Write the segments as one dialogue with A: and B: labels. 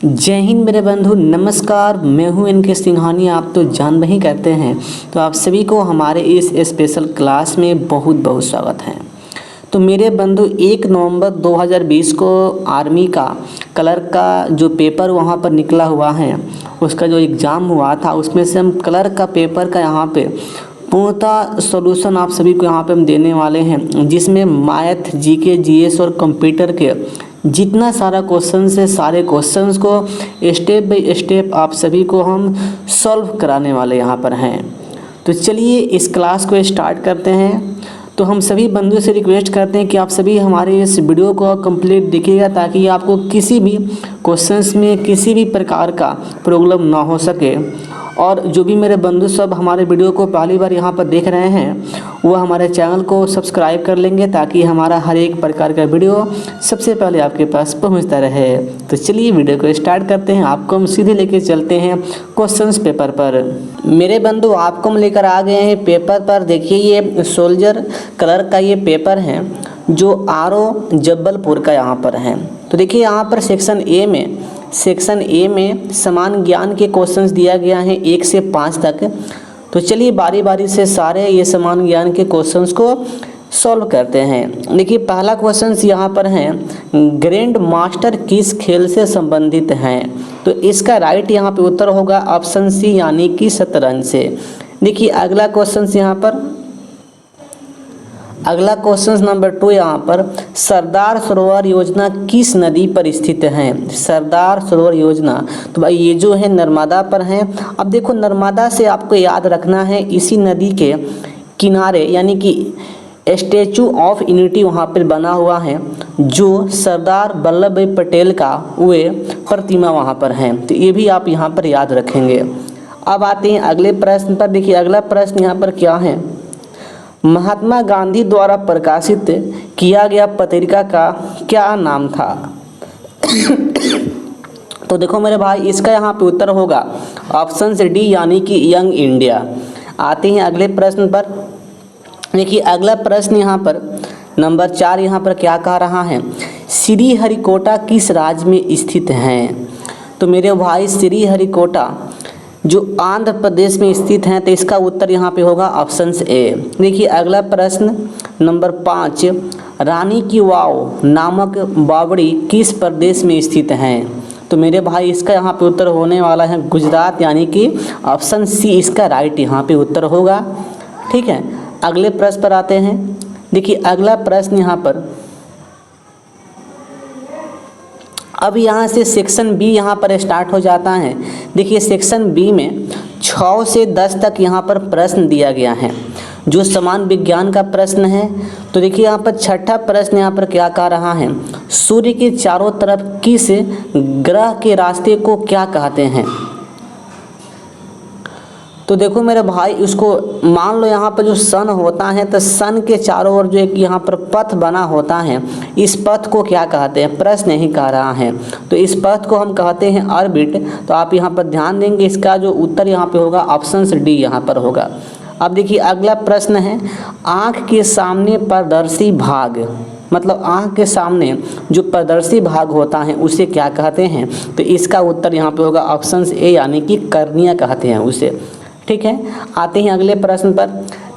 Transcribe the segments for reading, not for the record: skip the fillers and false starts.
A: जय हिंद मेरे बंधु, नमस्कार। मैं हूं इनके सिंघानी। आप तो जान नहीं करते हैं, तो आप सभी को हमारे इस स्पेशल क्लास में बहुत बहुत स्वागत है। तो मेरे बंधु 1 नवंबर 2020 को आर्मी का कलर का जो पेपर वहां पर निकला हुआ है, उसका जो एग्ज़ाम हुआ था, उसमें से हम कलर का पेपर का यहाँ पे पूर्णतः सॉल्यूशन आप सभी को यहाँ पे हम देने वाले हैं, जिसमें मैथ, जीके, जीएस और कंप्यूटर के जितना सारा क्वेश्चंस है, सारे क्वेश्चंस को स्टेप बाय स्टेप आप सभी को हम सॉल्व कराने वाले यहाँ पर हैं। तो चलिए इस क्लास को स्टार्ट करते हैं। तो हम सभी बंधुओं से रिक्वेस्ट करते हैं कि आप सभी हमारे इस वीडियो को कंप्लीट देखिएगा, ताकि आपको किसी भी क्वेश्चंस में किसी भी प्रकार का प्रॉब्लम ना हो सके। और जो भी मेरे बंधु सब हमारे वीडियो को पहली बार यहाँ पर देख रहे हैं, वो हमारे चैनल को सब्सक्राइब कर लेंगे, ताकि हमारा हर एक प्रकार का वीडियो सबसे पहले आपके पास पहुँचता रहे। तो चलिए वीडियो को स्टार्ट करते हैं। आपको हम सीधे लेके चलते हैं क्वेश्चंस पेपर पर। मेरे बंधु आपको हम लेकर आ गए हैं पेपर पर। देखिए ये सोल्जर कलर का ये पेपर है, जो RO जबलपुर का यहाँ पर है। तो देखिए यहाँ पर सेक्शन ए में समान ज्ञान के क्वेश्चंस दिया गया है 1 से 5 तक। तो चलिए बारी बारी से सारे ये समान ज्ञान के क्वेश्चंस को सॉल्व करते हैं। देखिए पहला क्वेश्चंस यहाँ पर है, ग्रैंड मास्टर किस खेल से संबंधित हैं? तो इसका राइट यहाँ पे उत्तर होगा ऑप्शन सी, यानी कि शतरंज से। देखिए अगला क्वेश्चंस यहाँ पर, अगला क्वेश्चन नंबर 2 यहाँ पर, सरदार सरोवर योजना किस नदी पर स्थित है? सरदार सरोवर योजना, तो भाई ये जो है नर्मदा पर है। अब देखो नर्मदा से आपको याद रखना है, इसी नदी के किनारे यानी कि स्टैचू ऑफ यूनिटी वहाँ पर बना हुआ है, जो सरदार वल्लभ भाई पटेल का वे प्रतिमा वहाँ पर है। तो ये भी आप यहाँ पर याद रखेंगे। अब आते हैं अगले प्रश्न पर। देखिए अगला प्रश्न यहाँ पर क्या है, महात्मा गांधी द्वारा प्रकाशित किया गया पत्रिका का क्या नाम था? तो देखो मेरे भाई, इसका यहाँ पे उत्तर होगा ऑप्शन से डी, यानी कि यंग इंडिया। आते हैं अगले प्रश्न पर। देखिए अगला प्रश्न यहाँ पर नंबर 4 यहाँ पर क्या कह रहा है, श्रीहरिकोटा किस राज्य में स्थित है? तो मेरे भाई श्रीहरिकोटा जो आंध्र प्रदेश में स्थित हैं, तो इसका उत्तर यहाँ पे होगा ऑप्शन ए। देखिए अगला प्रश्न नंबर 5, रानी की वाव नामक बावड़ी किस प्रदेश में स्थित हैं? तो मेरे भाई इसका यहाँ पे उत्तर होने वाला है गुजरात, यानी कि ऑप्शन सी इसका राइट यहाँ पे उत्तर होगा। ठीक है, अगले प्रश्न पर आते हैं। देखिए अगला प्रश्न यहाँ पर, अब यहाँ से सेक्शन बी यहाँ पर स्टार्ट हो जाता है। देखिए सेक्शन बी में 6 से 10 तक यहाँ पर प्रश्न दिया गया है, जो समान विज्ञान का प्रश्न है। तो देखिए यहाँ पर छठा प्रश्न यहाँ पर क्या कह रहा है, सूर्य के चारों तरफ किस ग्रह के रास्ते को क्या कहते हैं? तो देखो मेरे भाई, उसको मान लो यहाँ पर जो सन होता है, तो सन के चारों ओर जो एक यहाँ पर पथ बना होता है, इस पथ को क्या कहते हैं? प्रश्न ही कह रहा है। तो इस पथ को हम कहते हैं ऑर्बिट। तो आप यहाँ पर ध्यान देंगे, इसका जो उत्तर यहाँ पे होगा ऑप्शन डी यहाँ पर होगा। अब देखिए अगला प्रश्न है, आँख के सामने पारदर्शी भाग, मतलब आँख के सामने जो पारदर्शी भाग होता है उसे क्या कहते हैं? तो इसका उत्तर यहाँ पे होगा ऑप्शन ए, यानी कि कर्निया कहते हैं उसे। ठीक है, आते हैं अगले प्रश्न पर।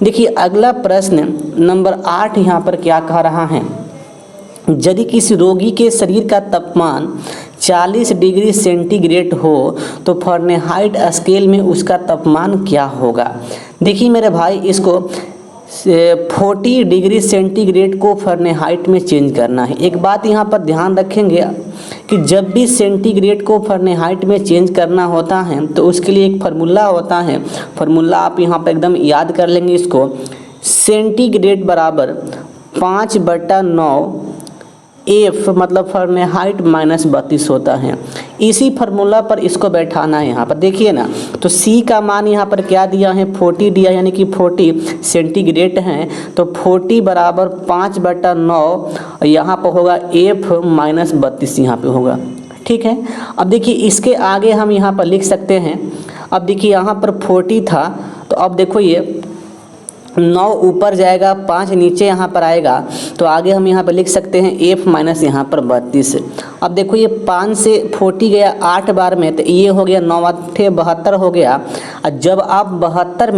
A: देखिए अगला प्रश्न नंबर 8 यहाँ पर क्या कह रहा है, यदि किसी रोगी के शरीर का तापमान 40 डिग्री सेंटीग्रेड हो, तो फ़ारेनहाइट स्केल में उसका तापमान क्या होगा? देखिए मेरे भाई, इसको 40 डिग्री सेंटीग्रेड को फ़ारेनहाइट में चेंज करना है। एक बात यहाँ पर ध्यान रखेंगे कि जब भी सेंटीग्रेड को फ़ारेनहाइट में चेंज करना होता है, तो उसके लिए एक फार्मूला होता है। फार्मूला आप यहाँ पर एकदम याद कर लेंगे इसको, सेंटीग्रेड बराबर 5/9 F, मतलब फ़ारेनहाइट -32 होता है। इसी फार्मूला पर इसको बैठाना है यहाँ पर। देखिए ना, तो C का मान यहाँ पर क्या दिया है, 40 दिया, यानी कि 40 सेंटीग्रेड हैं। तो 40 बराबर 5/9 यहाँ पर होगा F -32 यहाँ पे होगा। ठीक है, अब देखिए इसके आगे हम यहाँ पर लिख सकते हैं। अब देखिए यहाँ पर 40 था, तो अब देखो ये 9 ऊपर जाएगा, 5 नीचे यहाँ पर आएगा, तो आगे हम यहाँ पर लिख सकते हैं f माइनस यहाँ पर 32। अब देखो ये 5 से 40 गया 8 बार में, तो ये हो गया 9 8 72 हो गया। और जब आप 72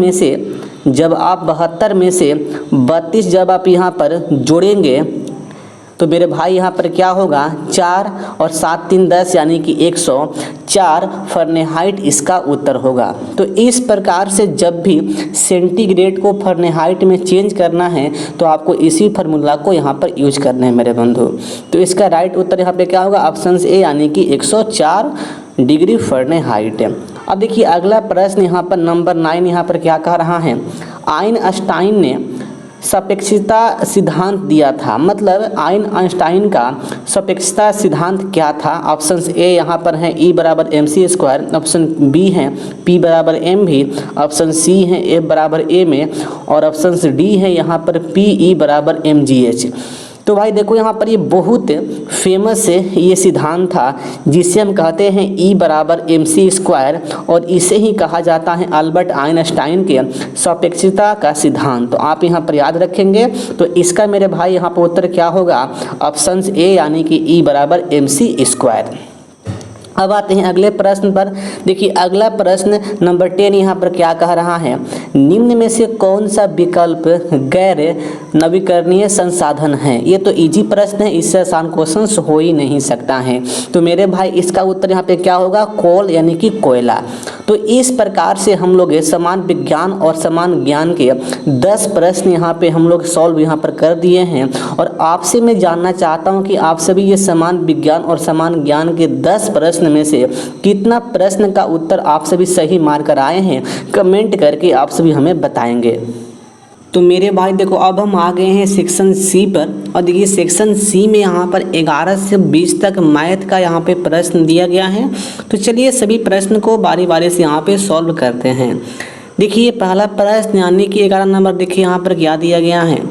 A: में से 32 जब आप यहाँ पर जोड़ेंगे तो मेरे भाई यहाँ पर क्या होगा, 4 और 7 3 10 यानी कि 104 फ़ारेनहाइट इसका उत्तर होगा। तो इस प्रकार से जब भी सेंटीग्रेड को फ़ारेनहाइट में चेंज करना है तो आपको इसी फार्मूला को यहाँ पर यूज करना है मेरे बंधु। तो इसका राइट उत्तर यहाँ पे क्या होगा, ऑप्शन ए यानी कि 104 डिग्री फ़ारेनहाइट। अब देखिए अगला प्रश्न यहाँ पर नंबर 9 यहाँ पर क्या कह रहा है, आइंस्टाइन ने सापेक्षता सिद्धांत दिया था। मतलब आइंस्टाइन का सापेक्षता सिद्धांत क्या था। ऑप्शन ए यहाँ पर है E बराबर mc², ऑप्शन बी है P बराबर mv, ऑप्शन सी है F बराबर a में, और ऑप्शन डी है यहाँ पर PE बराबर mgh। तो भाई देखो यहाँ पर ये बहुत फेमस है ये सिद्धांत था, जिसे हम कहते हैं E बराबर mc², और इसे ही कहा जाता है अल्बर्ट आइंस्टाइन के सापेक्षता का सिद्धांत। तो आप यहाँ पर याद रखेंगे। तो इसका मेरे भाई यहाँ पर उत्तर क्या होगा, ऑप्शन ए यानी कि E बराबर mc²। अब आते हैं अगले प्रश्न पर। देखिए अगला प्रश्न नंबर 10 यहाँ पर क्या कह रहा है, निम्न में से कौन सा विकल्प गैर नवीकरणीय संसाधन है। ये तो इजी प्रश्न है, इससे आसान क्वेश्चन हो ही नहीं सकता है। तो मेरे भाई इसका उत्तर यहाँ पे क्या होगा, कोल यानी कि कोयला। तो इस प्रकार से हम लोग समान विज्ञान और समान ज्ञान के 10 प्रश्न यहाँ पे हम लोग सॉल्व यहाँ पर कर दिए हैं। और आपसे मैं जानना चाहता हूँ कि आप सभी ये समान विज्ञान और समान ज्ञान के 10 प्रश्न में से कितना प्रश्न का उत्तर आप सभी सही मार कर आए हैं, कमेंट करके आप सभी हमें बताएंगे। तो मेरे भाई देखो अब हम आ गए हैं सेक्शन सी पर। और देखिए सेक्शन सी में यहाँ पर 11 से 20 तक मैथ का यहाँ पे प्रश्न दिया गया है। तो चलिए सभी प्रश्न को बारी बारी से यहाँ पे सॉल्व करते हैं। देखिए पहला प्रश्न यानी कि 11 नंबर, देखिए यहाँ पर क्या दिया गया है,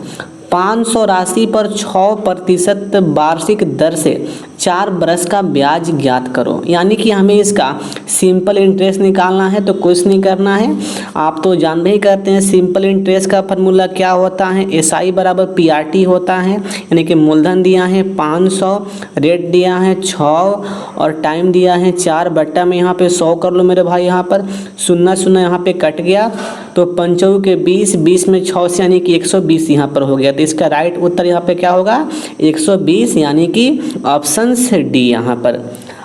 A: 500 राशि पर 6% वार्षिक दर से 4 बरस का ब्याज ज्ञात करो। यानी कि हमें इसका सिंपल इंटरेस्ट निकालना है, तो कुछ नहीं करना है, आप तो जानते ही करते हैं सिंपल इंटरेस्ट का फार्मूला क्या होता है, SI बराबर PRT होता है। यानी कि मूलधन दिया है 500, रेट दिया है 6 और टाइम दिया है 4, बट्टा में यहाँ पे 100 कर लो मेरे भाई। यहाँ पर 0 0 यहाँ पे कट गया, तो 5 के 20, 20 में 6 से यानी कि 120 यहाँ पर हो गया। तो इसका राइट उत्तर यहाँ पे क्या होगा, 120 यानी कि ऑप्शन डी यहाँ पर।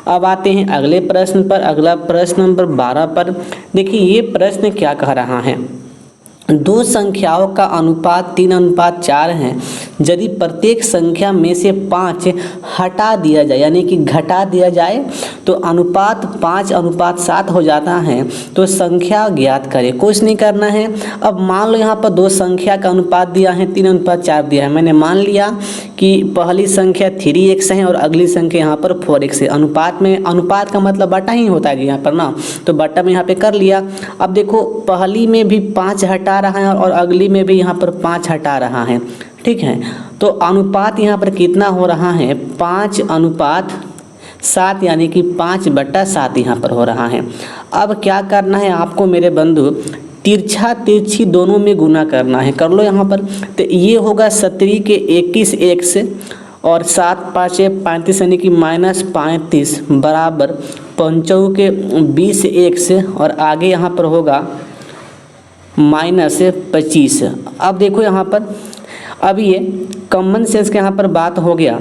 A: अब आते हैं अगले प्रश्न पर। अगला प्रश्न नंबर 12 पर। देखिए ये प्रश्न क्या कह रहा है, दो संख्याओं का अनुपात 3:4 है। यदि प्रत्येक संख्या में से 5 हटा दिया जाए यानी कि घटा दिया जाए तो अनुपात 5:7 हो जाता है। तो संख्या ज्ञात करें। कुछ नहीं करना है। अब मान लो यहाँ पर दो संख्या का अनुपात दिया है 3:4 दिया है। मैंने मान लिया कि पहली संख्या 3x है और अगली संख्या यहाँ पर 4x है। अनुपात का मतलब बटा ही होता है यहाँ पर ना, तो बटा में यहाँ पे कर लिया। अब देखो पहली में भी 5 हटा रहा है और अगली में भी यहाँ पर 5 हटा रहा है, ठीक है। तो अनुपात यहाँ पर कितना हो रहा है, 5:7 यानी कि 5/7 यहाँ पर हो रहा है। अब क्या करना है आपको मेरे बंधु, तिरछा तिरछी दोनों में गुना करना है। कर लो यहाँ पर। तो ये होगा 17 के 21x और 7 5 35 यानी कि -35 बराबर 5 के 20x और आगे यहाँ पर होगा -25। अब देखो यहाँ पर, अब ये कॉमन सेंस के यहाँ पर बात हो गया।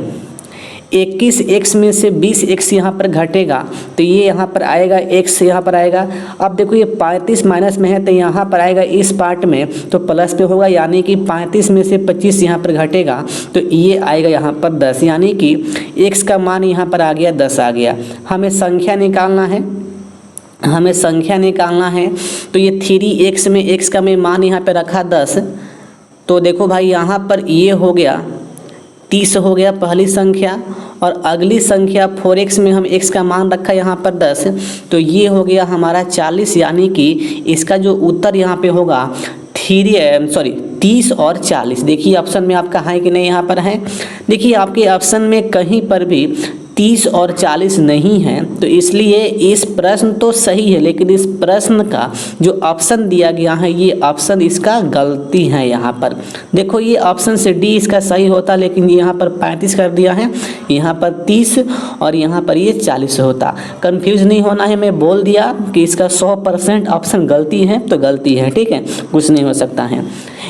A: 21x में से 20x यहाँ पर घटेगा तो ये यहाँ पर आएगा, x यहाँ पर आएगा। अब देखो ये 35 माइनस में है तो यहाँ पर आएगा इस पार्ट में तो प्लस पे होगा, यानी कि 35 में से 25 यहाँ पर घटेगा तो ये आएगा यहाँ पर 10, यानी कि x का मान यहाँ पर आ गया 10 आ गया। हमें संख्या निकालना है, तो ये 3x में x का मैं मान यहाँ पर रखा 10। तो देखो भाई यहाँ पर ये हो गया 30 हो गया पहली संख्या, और अगली संख्या 4x में हम x का मान रखा यहाँ पर 10, तो ये हो गया हमारा 40, यानी कि इसका जो उत्तर यहाँ पे होगा 30 और 40। देखिए ऑप्शन में आपका है कि नहीं, यहाँ पर है। देखिए आपके ऑप्शन में कहीं पर भी 30 और 40 नहीं है, तो इसलिए इस प्रश्न तो सही है, लेकिन इस प्रश्न का जो ऑप्शन दिया गया है ये ऑप्शन इसका गलती है। यहाँ पर देखो ये ऑप्शन से डी इसका सही होता, लेकिन यहाँ पर 35 कर दिया है, यहाँ पर 30 और यहाँ पर ये 40 होता। कंफ्यूज नहीं होना है, मैं बोल दिया कि इसका 100% ऑप्शन गलती है तो गलती है, ठीक है, कुछ नहीं हो सकता है।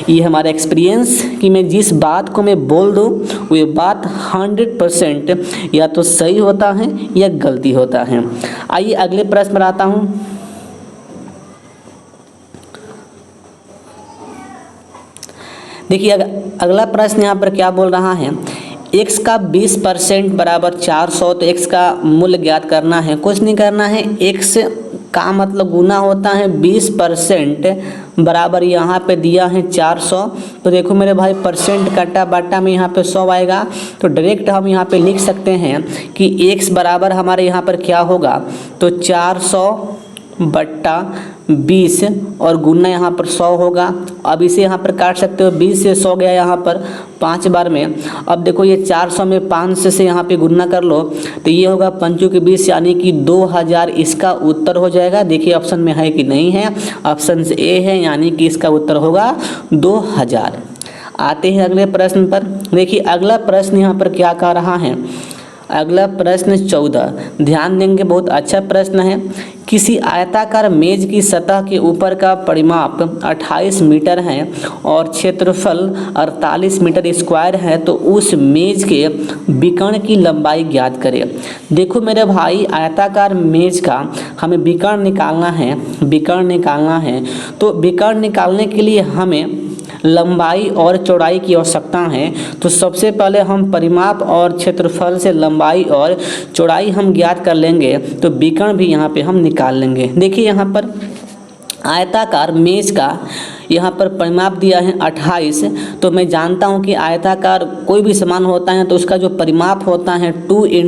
A: ये हमारा एक्सपीरियंस कि मैं जिस बात को मैं बोल दूँ वो बात 100% या तो सही होता है या गलती होता है। आइए अगले प्रश्न पर आता हूँ। देखिए अगला प्रश्न यहाँ पर क्या बोल रहा है, x का 20% बराबर 400, तो x का मूल्य ज्ञात करना है। कुछ नहीं करना है, x का मतलब गुना होता है 20% बराबर यहाँ पे दिया है 400। तो देखो मेरे भाई परसेंट कटा बाटा में यहाँ पे 100 आएगा, तो डायरेक्ट हम यहाँ पे लिख सकते हैं कि x बराबर हमारे यहाँ पर क्या होगा, तो 400 बट्टा 20 और गुना यहाँ पर 100 होगा। अब इसे यहाँ पर काट सकते हो, 20 से 100 गया यहाँ पर 5 बार में। अब देखो ये 400 में 5 से यहाँ पे गुना कर लो, तो ये होगा 5 के 20 यानी कि 2000 इसका उत्तर हो जाएगा। देखिए ऑप्शन में है कि नहीं है, ऑप्शन से ए है, यानी कि इसका उत्तर होगा 2000। आते हैं अगले प्रश्न पर। देखिए अगला प्रश्न यहाँ पर क्या कह रहा है, अगला प्रश्न 14, ध्यान देंगे, बहुत अच्छा प्रश्न है। किसी आयताकार मेज की सतह के ऊपर का परिमाप 28 मीटर है और क्षेत्रफल 48 मीटर स्क्वायर है, तो उस मेज के विकर्ण की लंबाई ज्ञात करें। देखो मेरे भाई आयताकार मेज का हमें विकर्ण निकालना है, विकर्ण निकालना है, तो विकर्ण निकालने के लिए हमें लंबाई और चौड़ाई की आवश्यकता है। तो सबसे पहले हम परिमाप और क्षेत्रफल से लंबाई और चौड़ाई हम ज्ञात कर लेंगे, तो विकर्ण भी यहाँ पे हम निकाल लेंगे। देखिए यहाँ पर आयताकार मेज का यहाँ पर परिमाप दिया है 28, तो मैं जानता हूँ कि आयताकार कोई भी सामान होता है तो उसका जो परिमाप होता है 2 ×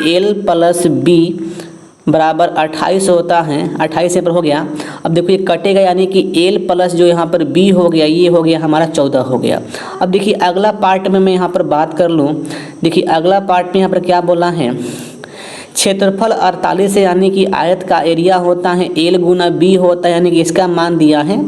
A: L + B बराबर 28 होता है। 28 यहाँ पर हो गया। अब देखो ये कटेगा, यानी कि L प्लस जो यहाँ पर B हो गया, ये हो गया हमारा 14 हो गया। अब देखिए अगला पार्ट में मैं यहाँ पर बात कर लूँ। देखिए अगला पार्ट में यहाँ पर क्या बोला है, क्षेत्रफल 48 है, यानी कि आयत का एरिया होता है L × B होता है, यानी कि इसका मान दिया है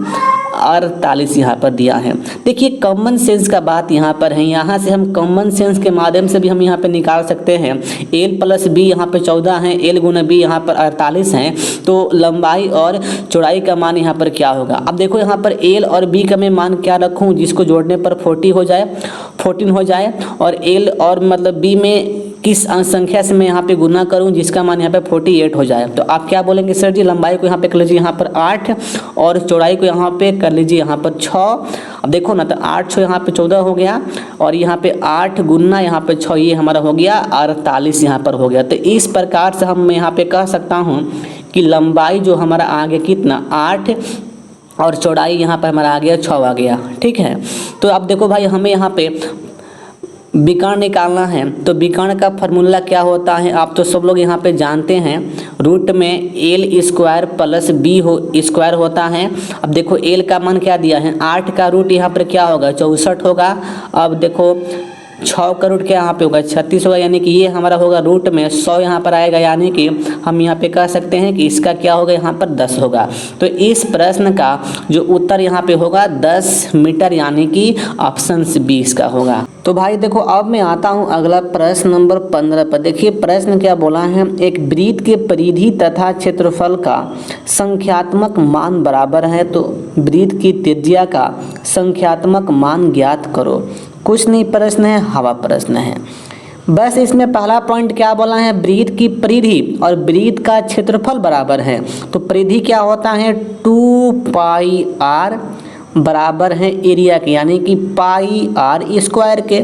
A: 48 यहाँ पर दिया है। देखिए कॉमन सेंस का बात यहाँ पर है, यहाँ से हम कॉमन सेंस के माध्यम से भी हम यहाँ पे निकाल सकते हैं। L + B यहाँ पे 14 है, L × B यहाँ पर 48 है, तो लंबाई और चौड़ाई का मान यहाँ पर क्या होगा। अब देखो यहाँ पर L और B का मैं मान क्या रखूँ, जिसको जोड़ने पर 14 हो जाए, और L और मतलब B में किस संख्या से मैं यहाँ पे गुना करूँ जिसका मान यहाँ पे 48 हो जाए। तो आप क्या बोलेंगे, सर जी लंबाई को यहाँ पे कर लीजिए यहाँ पर 8 और चौड़ाई को यहाँ पे कर लीजिए यहाँ पर 6। अब देखो ना, तो 8 6 यहाँ पे 14 हो गया, और यहाँ पे 8 गुना यहाँ पे 6, ये हमारा हो गया 48 यहाँ पर हो गया। तो इस प्रकार से हम यहाँ पे कह सकता हूँ कि लंबाई जो हमारा आगे कितना 8 और चौड़ाई यहाँ पर हमारा आ गया 6 आ गया, ठीक है। तो अब देखो भाई हमें यहाँ पे विकर्ण निकालना है, तो विकर्ण का फार्मूला क्या होता है आप तो सब लोग यहाँ पे जानते हैं, रूट में L² + B² होता है। अब देखो L का मान क्या दिया है, 8 का रूट यहाँ पर क्या होगा 64 होगा। अब देखो 6 का रूट क्या यहाँ पे होगा 36 होगा, यानी कि ये हमारा होगा रूट में 100 यहाँ पर आएगा, यानी कि हम यहाँ पे कह सकते हैं कि इसका क्या होगा यहाँ पर 10 होगा। तो इस प्रश्न का जो उत्तर यहाँ पे होगा 10 मीटर, यानी कि ऑप्शन बी इसका होगा। तो भाई देखो अब मैं आता हूँ अगला प्रश्न नंबर 15 पर। देखिए प्रश्न क्या बोला है, एक वृत्त के परिधि तथा क्षेत्रफल का संख्यात्मक मान बराबर है, तो वृत्त की त्रिज्या का संख्यात्मक मान ज्ञात करो। कुछ नहीं प्रश्न है, हवा प्रश्न है। बस इसमें पहला पॉइंट क्या बोला है, वृत्त की परिधि और वृत्त का क्षेत्रफल बराबर है। तो परिधि क्या होता है 2πr बराबर है एरिया के, यानी कि πr² के।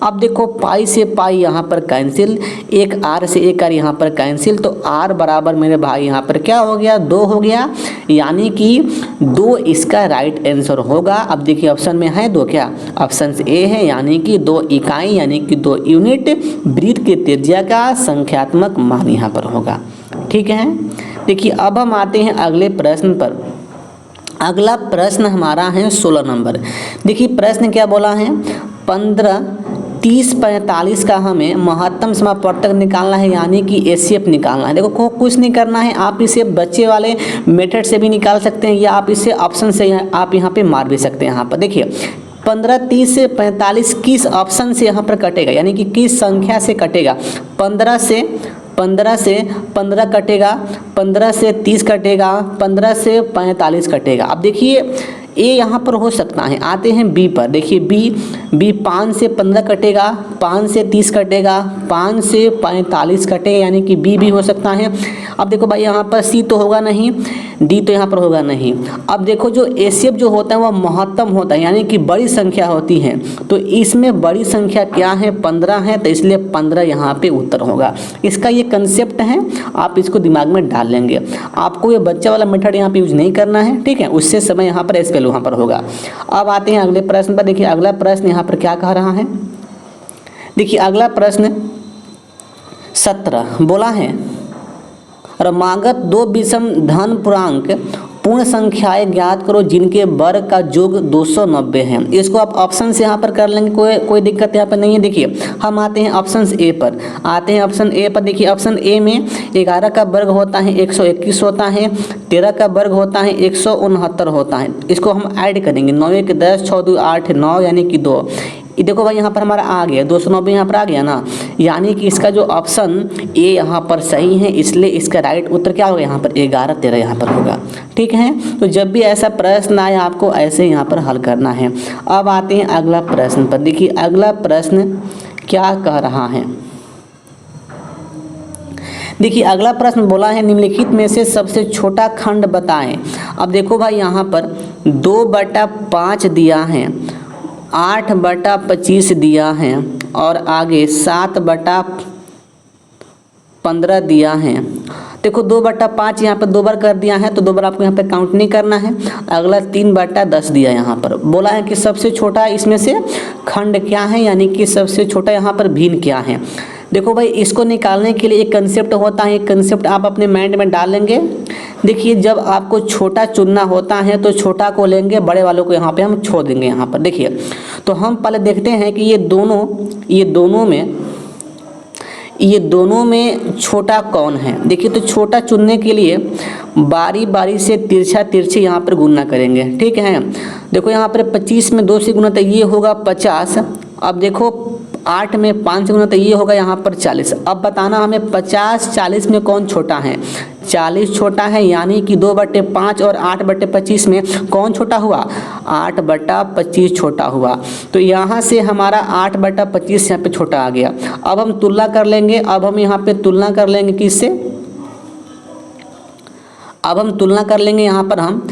A: अब देखो पाई से पाई यहाँ पर कैंसिल, एक r से एक r यहाँ पर कैंसिल, तो r बराबर मेरे भाई यहाँ पर क्या हो गया 2 हो गया, यानी कि 2 इसका राइट आंसर होगा। अब देखिए ऑप्शन में है 2, क्या ऑप्शन ए है, यानी कि 2 इकाई यानी कि 2 यूनिट वृत्त की त्रिज्या का संख्यात्मक मान यहाँ पर होगा, ठीक है। देखिए अब हम आते हैं अगले प्रश्न पर। अगला प्रश्न हमारा है 16 नंबर। देखिए प्रश्न क्या बोला है, 15 30-45 का हमें महत्तम समापवर्तक निकालना है, यानी कि एचसीएफ निकालना है। देखो कुछ नहीं करना है, आप इसे बच्चे वाले मेथड से भी निकाल सकते हैं या आप इसे ऑप्शन से आप यहाँ पे मार भी सकते हैं। यहाँ पर देखिए 15, 30 से 45 किस ऑप्शन से यहाँ पर कटेगा, यानी कि किस संख्या से कटेगा। 15 से 15 कटेगा, 15 से 30 कटेगा, 15 से 45 कटेगा। अब देखिए ए यहाँ पर हो सकता है। आते हैं बी पर, देखिए बी 5 से 15 कटेगा, 5 से 30 कटेगा, 5 से 45 कटेगा, यानी कि बी भी हो सकता है। अब देखो भाई यहाँ पर सी तो होगा नहीं, डी तो यहाँ पर होगा नहीं। अब देखो जो एचसीएफ जो होता है वह महत्तम होता है, यानी कि बड़ी संख्या होती है। तो इसमें बड़ी संख्या क्या है, 15 है, तो इसलिए 15 यहाँ पे उत्तर होगा। इसका ये कंसेप्ट है, आप इसको दिमाग में डाल लेंगे। आपको ये बच्चा वाला मेथड यहाँ पे यूज नहीं करना है, ठीक है। उससे समय यहाँ पर एस वैल्यू यहाँ पर होगा। अब आते हैं अगले प्रश्न पर। देखिए अगला प्रश्न यहाँ पर क्या कह रहा है। देखिए अगला प्रश्न 17 बोला है, क्रमागत 2 विषम धन पूर्णांक पूर्ण संख्याएं ज्ञात करो जिनके वर्ग का योग 290 है। इसको आप ऑप्शन से यहाँ पर कर लेंगे, कोई दिक्कत यहाँ पर नहीं है। देखिए हम आते हैं ऑप्शन ए पर, ऑप्शन ए पर। देखिए ऑप्शन ए में 11 का वर्ग होता है 121 होता है, 13 का वर्ग होता है 169 होता है। इसको हम ऐड करेंगे, 9 1 10 6 2 8 9, यानी कि 2। देखो भाई यहाँ पर हमारा आ गया 290, यहाँ पर आ गया ना, यानी कि इसका जो ऑप्शन ए यहाँ पर सही है, इसलिए इसका राइट उत्तर क्या होगा, यहाँ पर 11 13 यहाँ पर होगा, ठीक है। तो जब भी ऐसा प्रश्न आए आपको ऐसे यहाँ पर हल करना है। अब आते हैं अगला प्रश्न पर। देखिए अगला प्रश्न क्या कह रहा है। देखिए अगला प्रश्न बोला है, निम्नलिखित में से सबसे छोटा खंड बताएं। अब देखो भाई यहाँ पर 2/5 दिया है, 8/25 दिया है और आगे 7/15 दिया है। देखो 2/5 यहाँ पर 2 बार कर दिया है, तो 2 बार आपको यहाँ पे काउंट नहीं करना है। अगला 3/10 दिया यहाँ पर। बोला है कि सबसे छोटा इसमें से खंड क्या है, यानी कि सबसे छोटा यहाँ पर भिन्न क्या है। देखो भाई इसको निकालने के लिए एक कंसेप्ट होता है, एक कंसेप्ट आप अपने माइंड में डाल लेंगे। देखिए जब आपको छोटा चुनना होता है तो छोटा को लेंगे, बड़े वालों को यहाँ पे हम छोड़ देंगे। यहाँ पर देखिए तो हम पहले देखते हैं कि ये दोनों में छोटा कौन है। देखिए तो छोटा चुनने के लिए बारी बारी से तिरछे यहाँ पर गुणा करेंगे, ठीक है। देखो यहाँ पर 25 में 2 से गुना तो ये होगा 50। अब देखो 8 में 5 से गुना तो ये होगा यहाँ पर 40। अब बताना हमें 50-40 में कौन छोटा है। 40 छोटा है, यानी कि 2/5 और 8/25 में कौन छोटा हुआ, 8/25 छोटा हुआ। तो यहाँ से हमारा 8/25 यहाँ पे छोटा आ गया। अब हम तुलना कर लेंगे, अब हम यहाँ पे तुलना कर लेंगे किससे, अब हम तुलना कर लेंगे यहाँ पर हम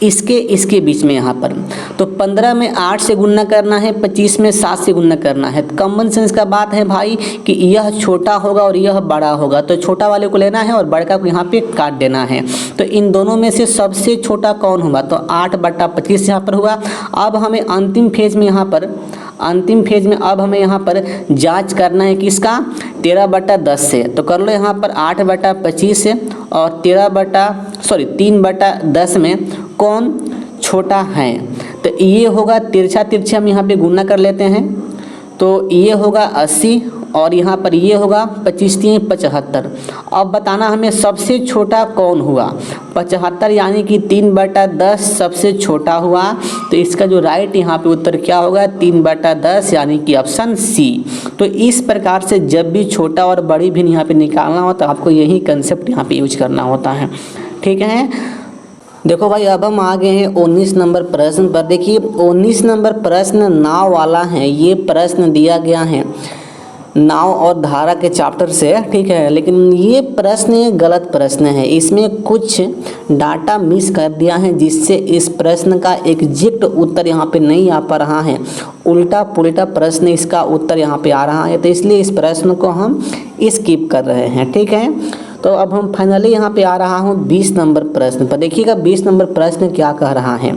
A: इसके बीच में यहाँ पर। तो 15 में 8 से गुणा करना है, 25 में 7 से गुणा करना है। कॉमन सेंस का बात है भाई कि यह छोटा होगा और यह बड़ा होगा, तो छोटा वाले को लेना है और बड़का को यहाँ पे काट देना है। तो इन दोनों में से सबसे छोटा कौन हुआ, तो 8/25 यहाँ पर हुआ। अब हमें अंतिम फेज में अब हमें यहाँ पर जांच करना है किसका, 13/10 से। तो कर लो यहाँ पर 8/25 से और 3/10 में कौन छोटा है। तो ये होगा तिरछे हम यहाँ पे गुणा कर लेते हैं। तो ये होगा 80 और यहाँ पर ये होगा 25 3 75। अब बताना हमें सबसे छोटा कौन हुआ, 75, यानी कि 3/10 सबसे छोटा हुआ। तो इसका जो राइट यहाँ पे उत्तर क्या होगा, 3/10, यानी कि ऑप्शन सी। तो इस प्रकार से जब भी छोटा और बड़ी भिन्न यहाँ पे निकालना हो तो आपको यही कंसेप्ट यहाँ पे यूज करना होता है, ठीक है। देखो भाई अब हम आ गए हैं 19 नंबर प्रश्न पर। देखिए 19 नंबर प्रश्न नाव वाला है। ये प्रश्न दिया गया है नाव और धारा के चैप्टर से, ठीक है। लेकिन ये प्रश्न गलत प्रश्न है, इसमें कुछ डाटा मिस कर दिया है, जिससे इस प्रश्न का एग्जैक्ट उत्तर यहाँ पे नहीं आ पा रहा है। उल्टा पुल्टा प्रश्न इसका उत्तर यहाँ पे आ रहा है, तो इसलिए इस प्रश्न को हम स्किप कर रहे हैं, ठीक है। तो अब हम फाइनली यहाँ पे आ रहा हूँ 20 नंबर प्रश्न पर। देखिएगा 20 नंबर प्रश्न क्या कह रहा है।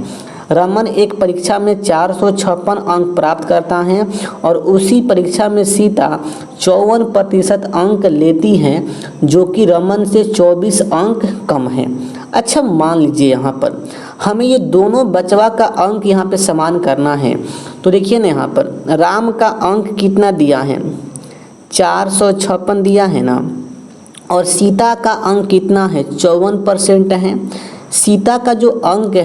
A: रमन एक परीक्षा में 456 अंक प्राप्त करता है और उसी परीक्षा में सीता 54% अंक लेती हैं, जो कि रमन से 24 अंक कम है। अच्छा, मान लीजिए यहाँ पर हमें ये दोनों बचवा का अंक यहाँ पे समान करना है। तो देखिए ना, यहाँ पर राम का अंक कितना दिया है, 456 दिया है ना, और सीता का अंक कितना है, 54% है। सीता का जो अंक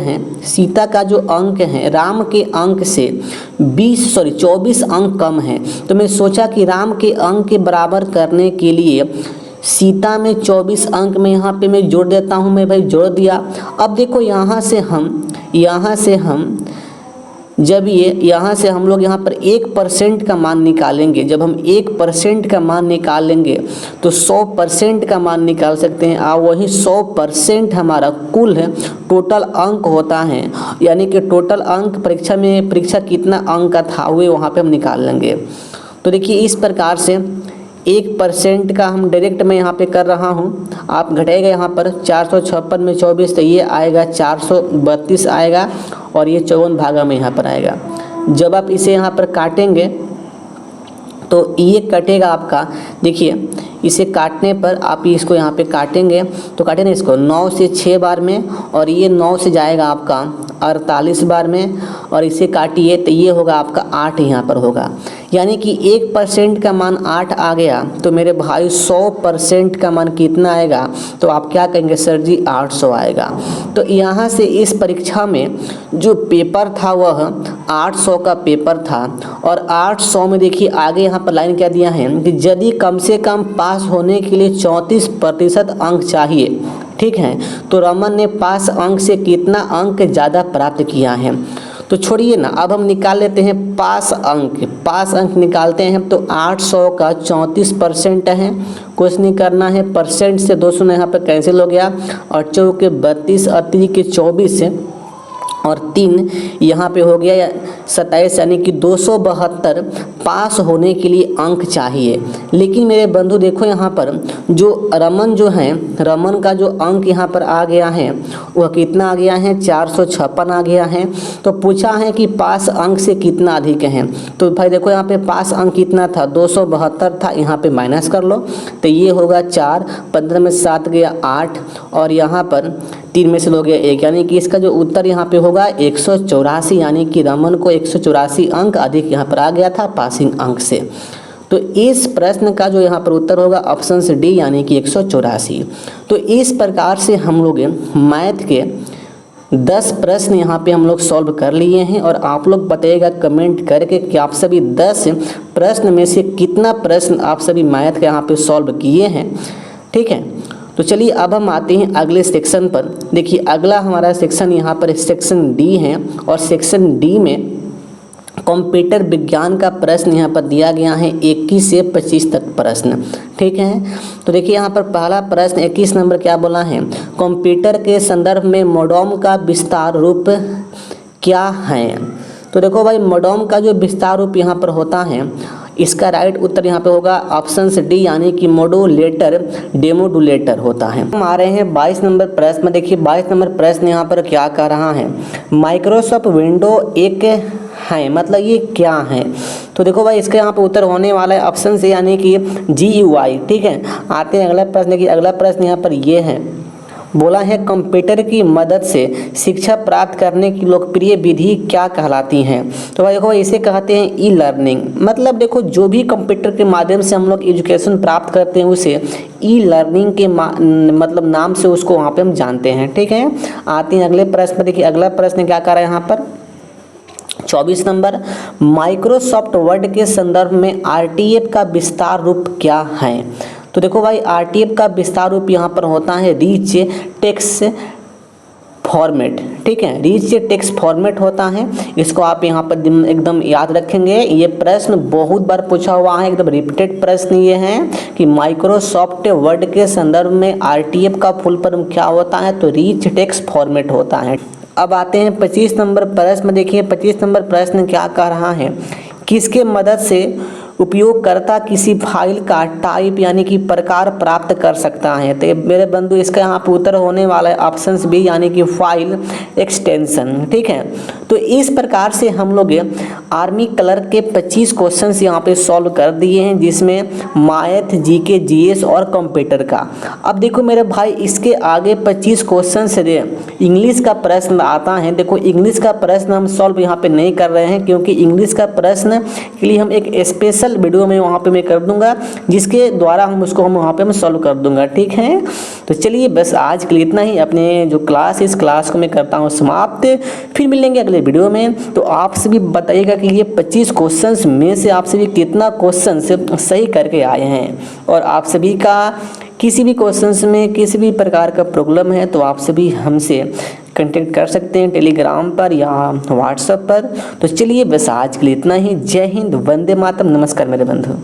A: है राम के अंक से 24 अंक कम है। तो मैं सोचा कि राम के अंक के बराबर करने के लिए सीता में 24 अंक में यहाँ पे मैं जोड़ देता हूँ। मैं भाई जोड़ दिया। अब देखो यहाँ से हम जब यहाँ से हम लोग यहाँ पर 1% का मान निकालेंगे, जब हम 1% का मान निकाल लेंगे तो 100% का मान निकाल सकते हैं। और वही 100% हमारा कुल टोटल अंक होता है, यानी कि टोटल अंक परीक्षा कितना अंक का था वो वहाँ पे हम निकाल लेंगे। तो देखिए इस प्रकार से 1% का हम डायरेक्ट मैं यहाँ पे कर रहा हूँ। आप घटेगा यहाँ पर 456 में 24 तो ये आएगा 432 आएगा, और ये 54 भागा में यहाँ पर आएगा। जब आप इसे यहाँ पर काटेंगे तो ये कटेगा आपका, देखिए इसे काटने पर आप इसको यहाँ पे काटेंगे तो काटेंगे इसको 9 से 6 बार में, और ये 9 से जाएगा आपका 48 बार में, और इसे काटिए तो ये होगा आपका 8 यहाँ पर होगा। यानी कि 1% का मान 8 आ गया। तो मेरे भाई 100% का मान कितना आएगा, तो आप क्या कहेंगे सर जी 800 आएगा। तो यहाँ से इस परीक्षा में जो पेपर था वह 800 का पेपर था, और 800 में देखिए आगे यहाँ पर लाइन क्या दिया है कि यदि कम से कम पास होने के लिए 34% अंक चाहिए, ठीक है, तो रमन ने पास अंक से कितना अंक ज़्यादा प्राप्त किया है। तो छोड़िए ना, अब हम निकाल लेते हैं पास अंक निकालते हैं। तो 800 का 34% है, कुछ नहीं करना है, परसेंट से 200 यहाँ पर कैंसिल हो गया, और 4 के 32 और 3 के 24 और 3 यहाँ पे हो गया 27, यानी कि 272 पास होने के लिए अंक चाहिए। लेकिन मेरे बंधु देखो यहाँ पर जो रमन का जो अंक यहाँ पर आ गया है वह कितना आ गया है, 456 आ गया है। तो पूछा है कि पास अंक से कितना अधिक है। तो भाई देखो यहाँ पे पास अंक कितना था, 272 था, यहाँ पे माइनस कर लो तो ये होगा 4, 15 में 7 गया 8, और यहाँ पर 3 में से हो गया 1, यानी कि इसका जो उत्तर यहाँ पे होगा 184, यानी कि रमन को 184 अंक अधिक यहाँ पर आ गया था पासिंग अंक से। तो इस प्रश्न का जो यहाँ पर उत्तर होगा ऑप्शन से डी, यानी कि 184। तो इस प्रकार से हम लोग मैथ के 10 प्रश्न यहाँ पे हम लोग सॉल्व कर लिए हैं, और आप लोग बताइएगा कमेंट करके कि आप सभी 10 प्रश्न में से कितना प्रश्न आप सभी मैथ के यहाँ पे सॉल्व किए हैं, ठीक है। तो चलिए अब हम आते हैं अगले सेक्शन पर। देखिए अगला हमारा सेक्शन यहाँ पर सेक्शन डी है, और सेक्शन डी में कंप्यूटर विज्ञान का प्रश्न यहाँ पर दिया गया है 21 से 25 तक प्रश्न, ठीक है। तो देखिए यहाँ पर पहला प्रश्न 21 नंबर क्या बोला है, कंप्यूटर के संदर्भ में मोडेम का विस्तार रूप क्या है। तो देखो भाई मोडेम का जो विस्तार रूप यहाँ पर होता है, इसका राइट उत्तर यहाँ पे होगा ऑप्शन से डी, यानी कि मॉड्यूलेटर डेमोडुलेटर होता है। हम आ रहे हैं 22 नंबर प्रश्न में। देखिए 22 नंबर प्रश्न यहाँ पर क्या कह रहा है, माइक्रोसॉफ्ट विंडो एक है, मतलब ये क्या है। तो देखो भाई इसका यहाँ पे उत्तर होने वाला है ऑप्शन से, यानी कि GUI, ठीक है। आते हैं अगला प्रश्न। देखिए अगला प्रश्न यहाँ पर ये है, बोला है कंप्यूटर की मदद से शिक्षा प्राप्त करने की लोकप्रिय विधि क्या कहलाती हैं। तो भाई देखो इसे कहते हैं ई लर्निंग। मतलब देखो जो भी कंप्यूटर के माध्यम से हम लोग एजुकेशन प्राप्त करते हैं उसे ई लर्निंग के मतलब नाम से उसको वहाँ पे हम जानते हैं, ठीक है। आते हैं अगले प्रश्न पर। देखिए अगला प्रश्न क्या कर रहा है यहाँ पर 24 नंबर, माइक्रोसॉफ्ट वर्ड के संदर्भ में RTF का विस्तार रूप क्या है। तो देखो भाई RTF का विस्तार रूप यहाँ पर होता है रिच टेक्स्ट फॉर्मेट, ठीक है, रिच टेक्स्ट फॉर्मेट होता है। इसको आप यहाँ पर एकदम याद रखेंगे। ये प्रश्न बहुत बार पूछा हुआ है, एकदम रिपीटेड प्रश्न ये है कि माइक्रोसॉफ्ट वर्ड के संदर्भ में RTF का फुल फॉर्म क्या होता है, तो रिच टेक्स्ट फॉर्मेट होता है। अब आते हैं 25 नंबर प्रश्न में। देखिए 25 नंबर प्रश्न क्या कह रहा है, किसके मदद से उपयोगकर्ता किसी फाइल का टाइप यानी कि प्रकार प्राप्त कर सकता है। तो मेरे बंधु इसका यहाँ पर उत्तर होने वाला है ऑप्शन बी यानी कि फाइल एक्सटेंशन। ठीक है, तो इस प्रकार से हम लोग आर्मी क्लर्क के 25 क्वेश्चंस यहाँ पे सॉल्व कर दिए हैं, जिसमें मैथ, जीके, जीएस और कंप्यूटर का। अब देखो मेरे भाई, इसके आगे 25 क्वेश्चन से इंग्लिश का प्रश्न आता है। देखो इंग्लिश का प्रश्न हम सॉल्व यहाँ पे नहीं कर रहे हैं, क्योंकि इंग्लिश का प्रश्न के लिए हम एक स्पेशल वीडियो में वहाँ पे मैं कर दूंगा, जिसके द्वारा हम उसको वहाँ पे मैं सॉल्व कर दूंगा। ठीक है, तो चलिए बस आज के लिए इतना ही। अपने जो क्लास, इस क्लास को मैं करता हूँ समाप्त। फिर मिलेंगे अगले वीडियो में। तो आप सभी बताइएगा कि ये 25 क्वेश्चंस में से आप सभी कितना क्वेश्चन सही करके आए हैं, और आप सभी का किसी भी क्वेश्चंस में किसी भी प्रकार का प्रॉब्लम है तो आप सभी हमसे कांटेक्ट कर सकते हैं टेलीग्राम पर या व्हाट्सएप पर। तो चलिए बस आज के लिए इतना ही। जय हिंद, वंदे मातरम, नमस्कार मेरे बंधु।